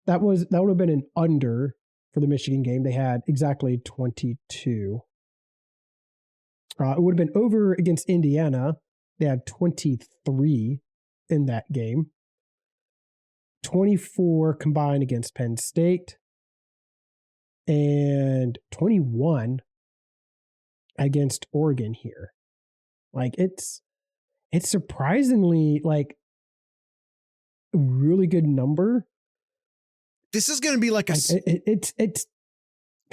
That would have been an under for the Michigan game. They had exactly 22. It would have been over against Indiana. They had 23 in that game. 24 combined against Penn State. And 21 against Oregon here. Like it's surprisingly like a really good number. This is going to be like a it's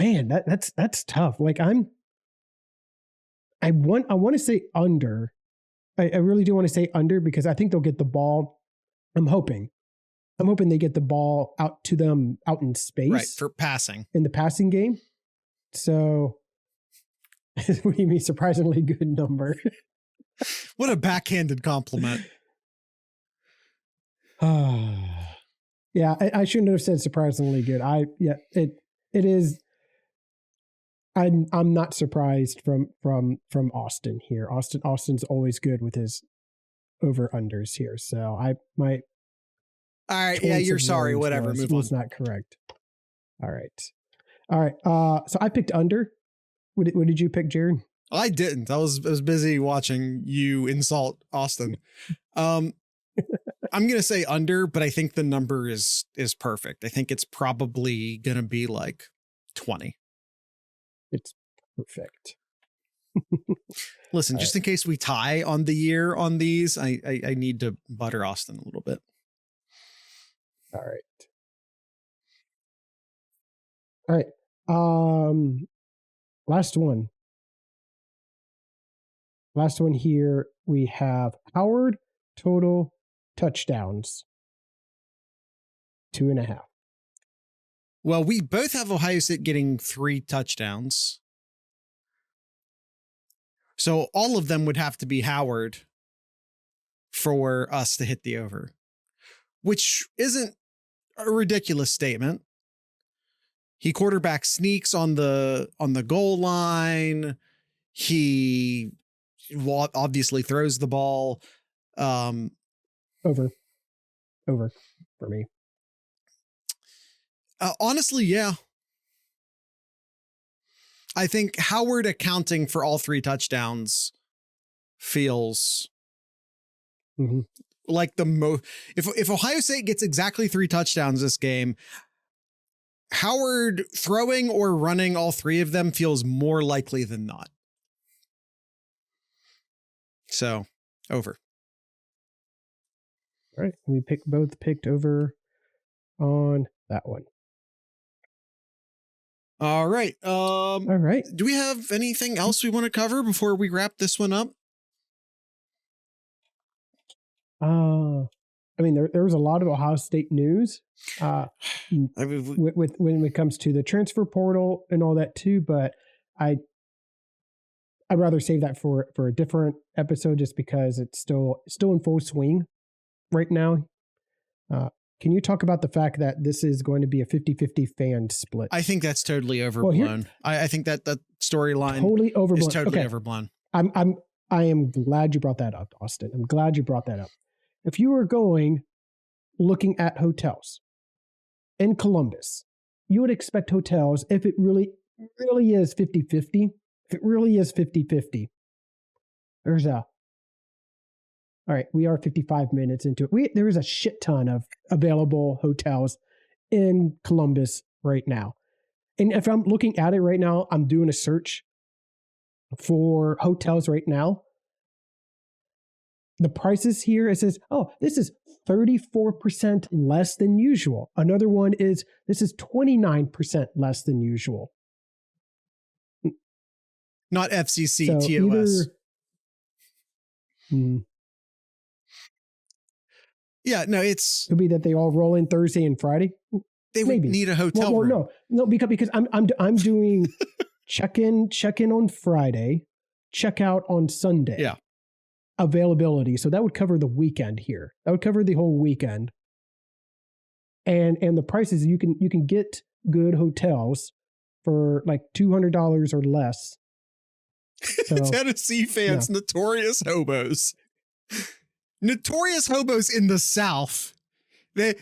man, that's tough. Like I want to say under. I really do want to say under because I think they'll get the ball. I'm hoping they get the ball out to them out in space. Right, for passing. In the passing game. So what do you mean surprisingly good number? What a backhanded compliment. Yeah, I shouldn't have said surprisingly good. It is. I'm not surprised from Austin here. Austin's always good with his over unders here. So I might. All right. Yeah, you're sorry. Whatever. Move on. Was not correct. All right. So I picked under. What did you pick, Jared? I didn't. I was busy watching you insult Austin. I'm going to say under, but I think the number is perfect. I think it's probably going to be like 20. It's perfect. Listen, just in case we tie on the year on these, I need to butter Austin a little bit. All right. Last one here. We have Howard total touchdowns 2.5. Well, we both have Ohio State getting 3 touchdowns. So all of them would have to be Howard for us to hit the over, which isn't a ridiculous statement. He quarterback sneaks on the goal line. He obviously throws the ball. Over for me. Honestly, yeah. I think Howard accounting for all 3 touchdowns feels like the most. If Ohio State gets exactly 3 touchdowns this game, Howard throwing or running all 3 of them feels more likely than not. So, over. All right, we both picked over on that one. All right. All right. Do we have anything else we want to cover before we wrap this one up? I mean, there was a lot of Ohio State news I mean, with when it comes to the transfer portal and all that too. But I'd rather save that for a different episode, just because it's still in full swing right now. Can you talk about the fact that this is going to be a 50-50 fan split? I think that's totally overblown. I think that storyline totally overblown. is totally overblown. I am glad you brought that up, Austin. I'm glad you brought that up. If you were looking at hotels in Columbus, you would expect hotels, if it really is 50-50, all right, we are 55 minutes into it. There is a shit ton of available hotels in Columbus right now. And if I'm looking at it right now, I'm doing a search for hotels right now. The prices here, it says, oh, this is 34% less than usual. Another one is, this is 29% less than usual. Not FCC, so TOS. Yeah, no, could be that they all roll in Thursday and Friday. They would need a hotel room. No, because I'm doing check in on Friday, check out on Sunday. Yeah. Availability. So that would cover the weekend here. That would cover the whole weekend. And the prices, you can get good hotels for like $200 or less. So, Tennessee fans, notorious hobos. Notorious hobos in the South. They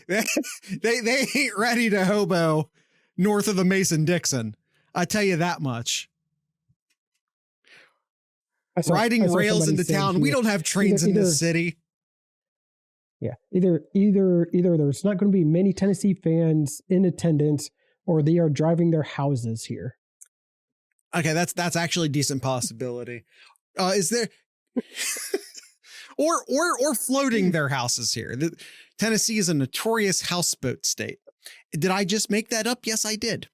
ain't ready to hobo north of the Mason-Dixon. I tell you that much. Riding rails into town. We don't have trains in this city. Yeah. Either there's not going to be many Tennessee fans in attendance, or they are driving their houses here. Okay, that's actually a decent possibility. Is there or floating their houses here? Tennessee is a notorious houseboat state. Did I just make that up? Yes, I did.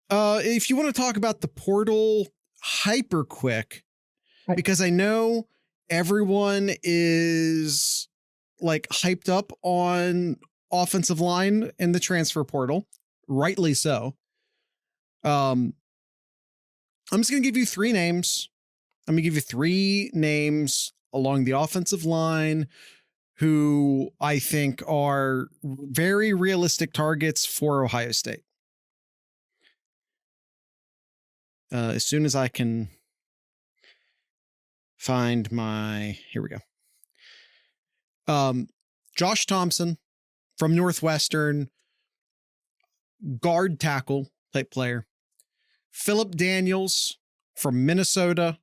If you want to talk about the portal hyper quick, because I know everyone is like hyped up on offensive line in the transfer portal, rightly so. I'm just going to give you 3 names. I'm going to give you 3 names along the offensive line who I think are very realistic targets for Ohio State. As soon as I can find here we go. Josh Thompson from Northwestern, guard tackle type player. Phillip Daniels from Minnesota.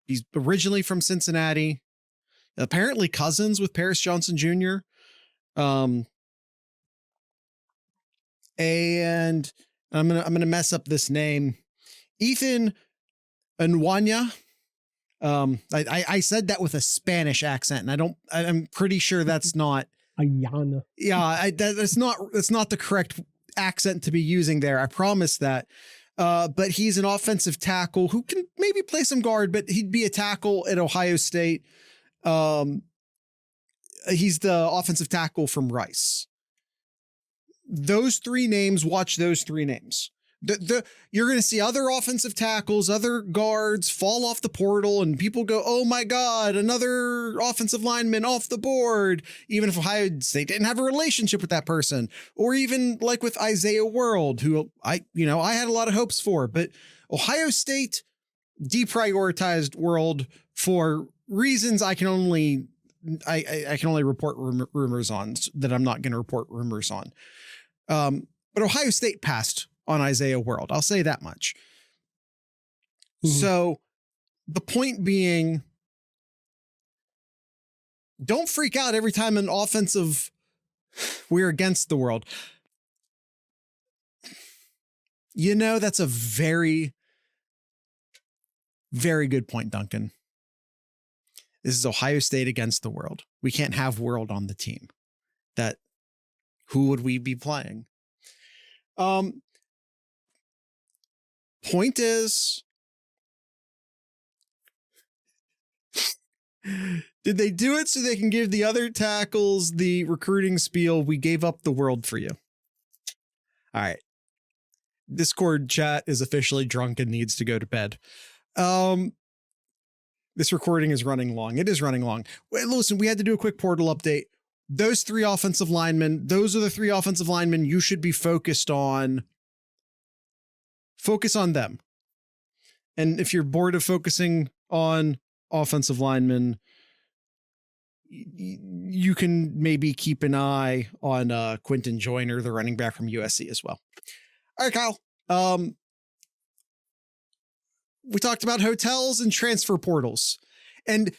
He's originally from Cincinnati. Apparently cousins with Paris Johnson Jr. And I'm gonna mess up this name. Ethan Nwanya. I said that with a Spanish accent, and I'm pretty sure that's not Ayana. Yeah, that's not the correct accent to be using there. I promise that. But he's an offensive tackle who can maybe play some guard, but he'd be a tackle at Ohio State. He's the offensive tackle from Rice. Those 3 names, watch those 3 names. You're going to see other offensive tackles, other guards fall off the portal, and people go, oh my God, another offensive lineman off the board, even if Ohio State didn't have a relationship with that person. Or even like with Isaiah World, who I had a lot of hopes for, but Ohio State deprioritized World for reasons I can only report rumors on that I'm not going to report rumors on. But Ohio State passed on Isaiah World. I'll say that much. Mm-hmm. So the point being, don't freak out every time an offensive we're against the world. That's a very, very good point, Duncan. This is Ohio State against the world. We can't have world on the team. Who would we be playing? Point is, Did they do it so they can give the other tackles the recruiting spiel? We gave up the world for you. All right. Discord chat is officially drunk and needs to go to bed. This recording is running long. It is running long. Wait, listen, we had to do a quick portal update. Those are the three offensive linemen you should be focused on. Focus on them. And if you're bored of focusing on offensive linemen, you can maybe keep an eye on Quentin Joyner, the running back from USC as well. All right, Kyle. We talked about hotels and transfer portals, and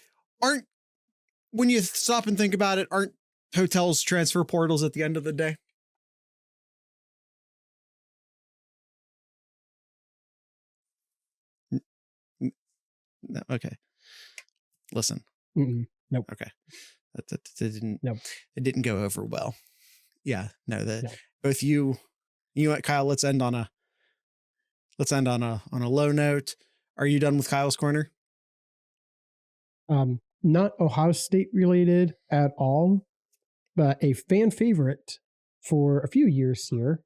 when you stop and think about it, aren't hotels transfer portals at the end of the day? No, okay. Listen. Nope. Okay. That didn't. Nope. It didn't go over well. Yeah. No. Both you know what, Kyle? Let's end on a low note. Are you done with Kyle's corner? Not Ohio State related at all, but a fan favorite for a few years here.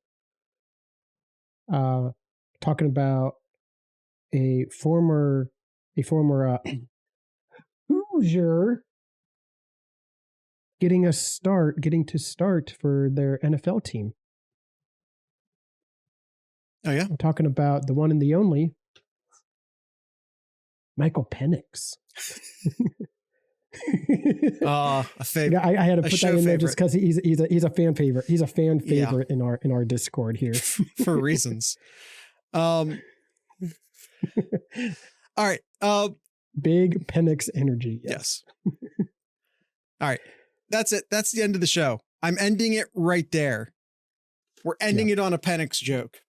Talking about a former Hoosier getting to start for their NFL team. Oh yeah, I'm talking about the one and the only Michael Penix. A favorite. I had to put that in there just because he's a fan favorite. He's a fan favorite in our Discord here for reasons. All right. Big Penix energy. Yes. All right. That's it. That's the end of the show. I'm ending it right there. We're ending it on a Penix joke.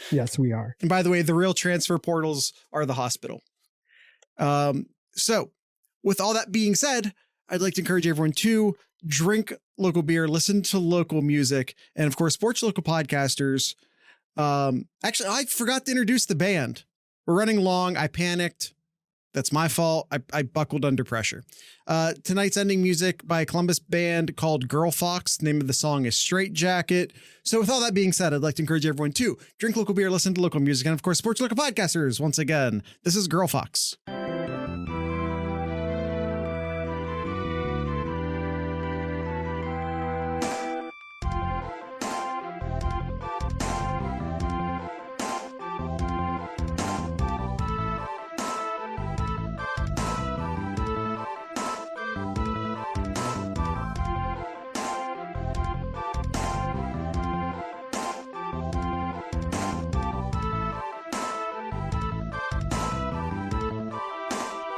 Yes, we are. And by the way, the real transfer portals are the hospital. So with all that being said, I'd like to encourage everyone to drink local beer, listen to local music, and of course, support your local podcasters. Actually, I forgot to introduce the band. We're running long. I panicked. That's my fault. I buckled under pressure. Tonight's ending music by a Columbus band called Girl Fox. The name of the song is Straight Jacket. So with all that being said, I'd like to encourage everyone to drink local beer, listen to local music, and of course, support your local podcasters. Once again, this is Girl Fox.